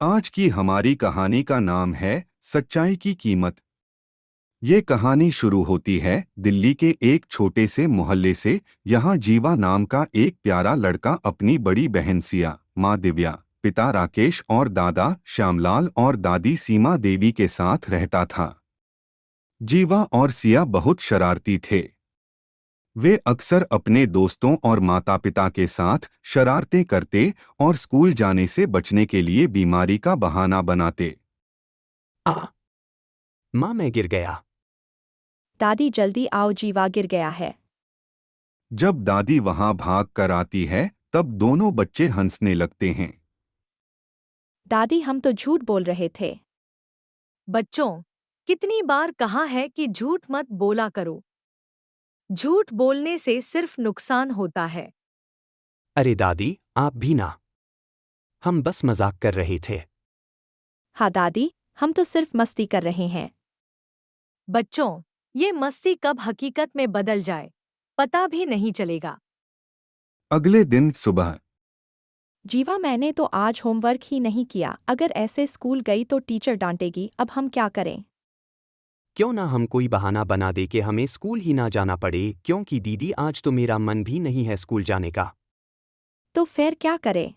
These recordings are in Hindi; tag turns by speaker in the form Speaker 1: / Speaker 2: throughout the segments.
Speaker 1: आज की हमारी कहानी का नाम है सच्चाई की कीमत। ये कहानी शुरू होती है दिल्ली के एक छोटे से मोहल्ले से। यहाँ जीवा नाम का एक प्यारा लड़का अपनी बड़ी बहन सिया, माँ दिव्या, पिता राकेश और दादा श्यामलाल और दादी सीमा देवी के साथ रहता था। जीवा और सिया बहुत शरारती थे। वे अक्सर अपने दोस्तों और माता पिता के साथ शरारतें करते और स्कूल जाने से बचने के लिए बीमारी का बहाना बनाते।
Speaker 2: आ, माँ मैं गिर गया।
Speaker 3: दादी जल्दी आओ, जीवा गिर गया है।
Speaker 1: जब दादी वहां भाग कर आती है तब दोनों बच्चे हंसने लगते हैं।
Speaker 3: दादी हम तो झूठ बोल रहे थे।
Speaker 4: बच्चों, कितनी बार कहा है कि झूठ मत बोला करो। झूठ बोलने से सिर्फ नुकसान होता है।
Speaker 2: अरे दादी आप भी ना, हम बस मजाक कर रहे थे।
Speaker 3: हाँ दादी, हम तो सिर्फ मस्ती कर रहे हैं।
Speaker 4: बच्चों, ये मस्ती कब हकीकत में बदल जाए पता भी नहीं चलेगा।
Speaker 1: अगले दिन सुबह
Speaker 3: जीवा मैंने तो आज होमवर्क ही नहीं किया। अगर ऐसे स्कूल गई तो टीचर डांटेगी। अब हम क्या करें?
Speaker 2: क्यों ना हम कोई बहाना बना दे कि हमें स्कूल ही ना जाना पड़े, क्योंकि दीदी आज तो मेरा मन भी नहीं है स्कूल जाने का।
Speaker 3: तो फिर क्या करें?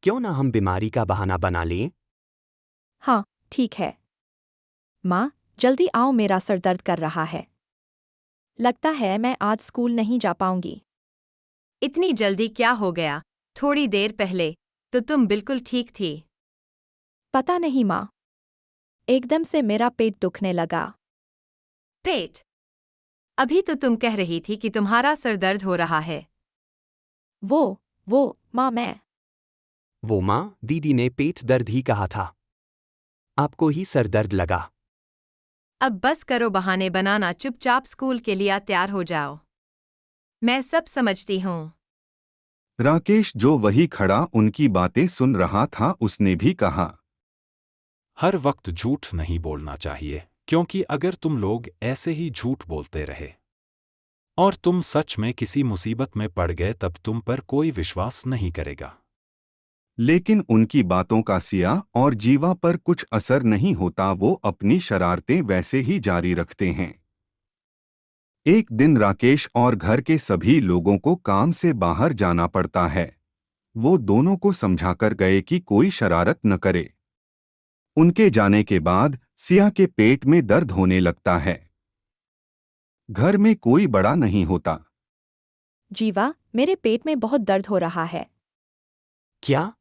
Speaker 2: क्यों ना हम बीमारी का बहाना बना लें?
Speaker 3: हाँ ठीक है। माँ जल्दी आओ, मेरा सर दर्द कर रहा है। लगता है मैं आज स्कूल नहीं जा पाऊंगी।
Speaker 4: इतनी जल्दी क्या हो गया? थोड़ी देर पहले तो तुम बिल्कुल ठीक थी।
Speaker 3: पता नहीं माँ, एकदम से मेरा पेट दुखने लगा।
Speaker 4: पेट? अभी तो तुम कह रही थी कि तुम्हारा सर दर्द हो रहा है।
Speaker 3: वो माँ मैं
Speaker 2: वो माँ, दीदी ने पेट दर्द ही कहा था, आपको ही सर दर्द लगा।
Speaker 4: अब बस करो बहाने बनाना, चुपचाप स्कूल के लिए तैयार हो जाओ। मैं सब समझती हूँ।
Speaker 1: राकेश, जो वही खड़ा उनकी बातें सुन रहा था, उसने भी कहा,
Speaker 5: हर वक्त झूठ नहीं बोलना चाहिए, क्योंकि अगर तुम लोग ऐसे ही झूठ बोलते रहे और तुम सच में किसी मुसीबत में पड़ गए तब तुम पर कोई विश्वास नहीं करेगा।
Speaker 1: लेकिन उनकी बातों का सिया और जीवा पर कुछ असर नहीं होता। वो अपनी शरारतें वैसे ही जारी रखते हैं। एक दिन राकेश और घर के सभी लोगों को काम से बाहर जाना पड़ता है। वो दोनों को समझाकर गए कि कोई शरारत न करे। उनके जाने के बाद सिया के पेट में दर्द होने लगता है। घर में कोई बड़ा नहीं होता।
Speaker 3: जीवा मेरे पेट में बहुत दर्द हो रहा है।
Speaker 2: क्या?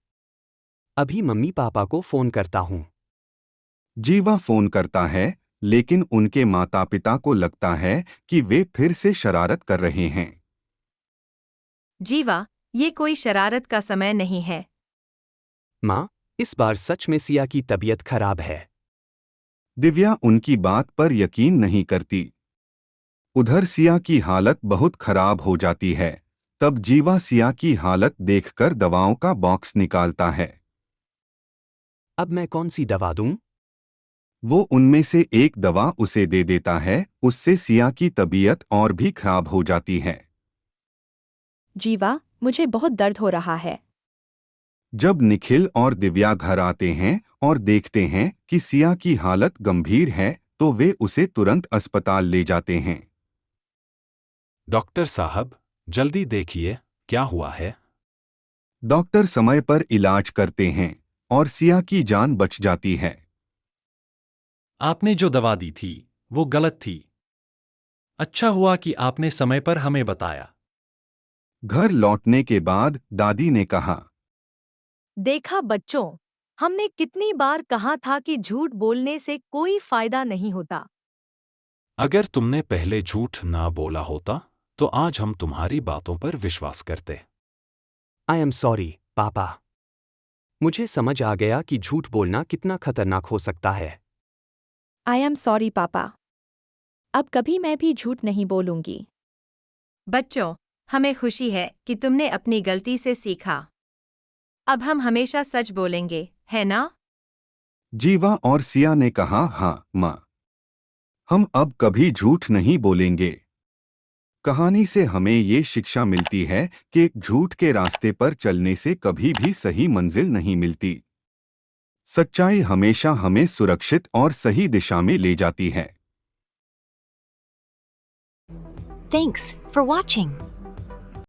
Speaker 2: अभी मम्मी पापा को फोन करता हूँ।
Speaker 1: जीवा फोन करता है, लेकिन उनके माता पिता को लगता है कि वे फिर से शरारत कर रहे हैं।
Speaker 4: जीवा, ये कोई शरारत का समय नहीं है।
Speaker 2: माँ, इस बार सच में सिया की तबीयत खराब है।
Speaker 1: दिव्या उनकी बात पर यकीन नहीं करती। उधर सिया की हालत बहुत खराब हो जाती है। तब जीवा सिया की हालत देखकर दवाओं का बॉक्स निकालता है।
Speaker 2: अब मैं कौन सी दवा दूं?
Speaker 1: वो उनमें से एक दवा उसे दे देता है। उससे सिया की तबीयत और भी खराब हो जाती है।
Speaker 3: जीवा मुझे बहुत दर्द हो रहा है।
Speaker 1: जब निखिल और दिव्या घर आते हैं और देखते हैं कि सिया की हालत गंभीर है तो वे उसे तुरंत अस्पताल ले जाते हैं।
Speaker 5: डॉक्टर साहब, जल्दी देखिए क्या हुआ है।
Speaker 1: डॉक्टर समय पर इलाज करते हैं और सिया की जान बच जाती है।
Speaker 6: आपने जो दवा दी थी वो गलत थी। अच्छा हुआ कि आपने समय पर हमें बताया।
Speaker 1: घर लौटने के बाद दादी ने कहा,
Speaker 4: देखा बच्चों, हमने कितनी बार कहा था कि झूठ बोलने से कोई फायदा नहीं होता।
Speaker 5: अगर तुमने पहले झूठ ना बोला होता तो आज हम तुम्हारी बातों पर विश्वास करते।
Speaker 2: आई एम सॉरी पापा, मुझे समझ आ गया कि झूठ बोलना कितना खतरनाक हो सकता है।
Speaker 3: आई एम सॉरी पापा, अब कभी मैं भी झूठ नहीं बोलूंगी।
Speaker 4: बच्चों, हमें खुशी है कि तुमने अपनी गलती से सीखा। अब हम हमेशा सच बोलेंगे, है ना?
Speaker 1: जीवा और सिया ने कहा, हाँ माँ, हम अब कभी झूठ नहीं बोलेंगे। कहानी से हमें ये शिक्षा मिलती है कि एक झूठ के रास्ते पर चलने से कभी भी सही मंजिल नहीं मिलती। सच्चाई हमेशा हमें सुरक्षित और सही दिशा में ले जाती है।
Speaker 7: Thanks for watching.